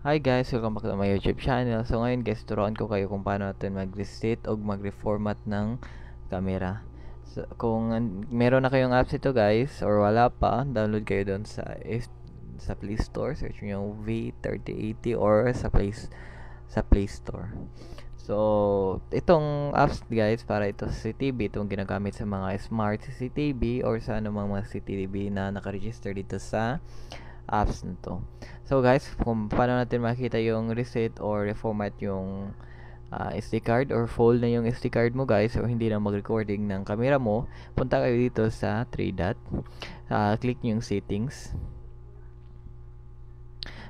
Hi guys, welcome back to my YouTube channel. So ngayon guys, turuan ko kayo kung paano natin mag-reset o mag-reformat ng camera. So, kung meron na kayong apps ito guys, or wala pa, download kayo doon sa Play Store. Search nyo yung V3080 or sa Play Store. So, itong apps guys, para ito sa CCTV, itong ginagamit sa mga smart CCTV or sa anumang mga CCTV na nakaregister dito sa apps na to. So guys, kung paano natin makita yung reset or reformat yung SD card or full na yung SD card mo guys, or hindi na mag-recording ng camera mo, punta kayo dito sa 3 dot. Click nyo yung settings.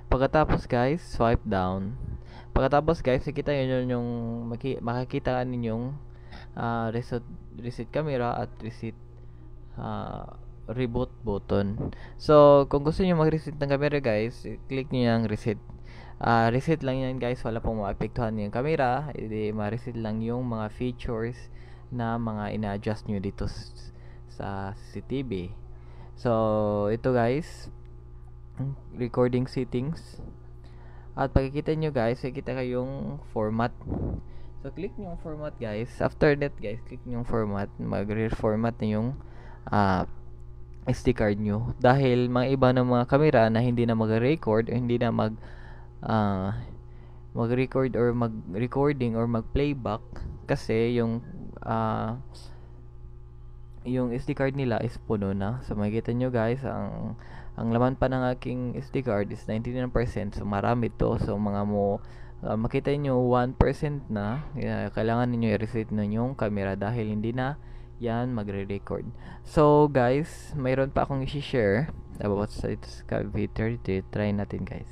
Pagkatapos guys, swipe down. Pagkatapos guys, makikita ninyong reset camera at reset reboot button. So, kung gusto niyo mag-reset ng camera guys, click niyo yung reset. Reset lang yan guys, wala pong maapektuhan yung camera. Ma-reset lang yung mga features na mga ina-adjust niyo dito sa CCTV. So, ito guys, recording settings. At pagkikita nyo guys, makikita kayong format. So, click nyo yung format guys. After that guys, click nyo yung format. Mag-reformat na yung SD card nyo. Dahil mga iba ng mga camera na hindi na mag-record, hindi na mag-record or mag-recording or mag-playback kasi yung SD card nila is puno na. So makikita nyo guys, ang laman pa ng aking SD card is 99%. So marami to. So makita nyo 1% na. Kailangan niyo i-reset na yung camera dahil hindi na yan magre-record. So guys, mayroon pa akong i-share about sa V30. Try natin guys.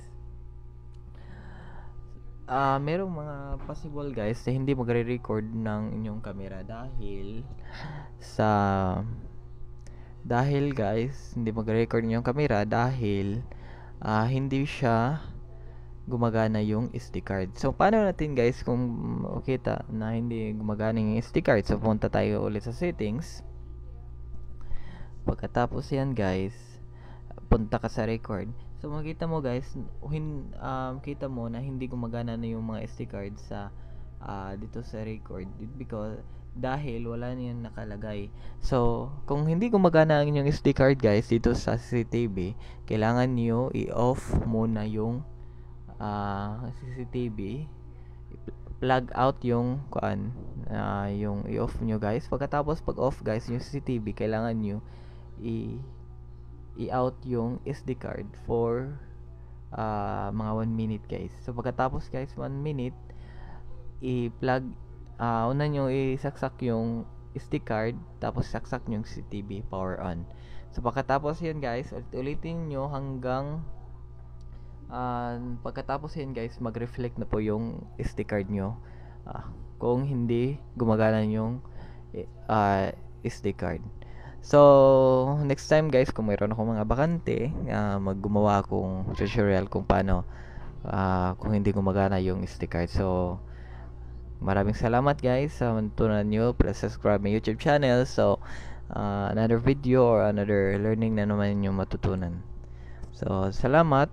Merong mga possible guys na hindi magre-record ng inyong camera dahil guys, hindi magre-record yung camera dahil hindi siya gumagana yung SD card. So paano natin guys kung makita na hindi gumagana yung SD card? So punta tayo ulit sa settings. Pagkatapos yan guys, punta ka sa record. So makita mo guys, kita mo na hindi gumagana na yung mga SD card sa dito sa record dahil wala niyan nakalagay. So kung hindi gumagana ang inyong SD card guys dito sa CCTV, kailangan niyo i-off muna yung CCTV. Plug out yung yung i-off nyo guys. Pagkatapos pag off guys yung CCTV, kailangan nyo i-out yung SD card for mga 1 minute guys. So pagkatapos guys 1 minute, i-plug una nyo isaksak yung SD card, tapos saksak nyo yung CCTV, power on. So pagkatapos yan guys, ulitin nyo hanggang pagkatapos yan guys, mag-reflect na po yung SD card nyo kung hindi gumagana yung SD card. So next time guys, kung mayroon akong mga bakante, maggumawa akong tutorial kung paano kung hindi gumagana yung SD card. So maraming salamat guys sa natutunan nyo. Please subscribe my YouTube channel. So another video or another learning na naman yung matutunan. So salamat.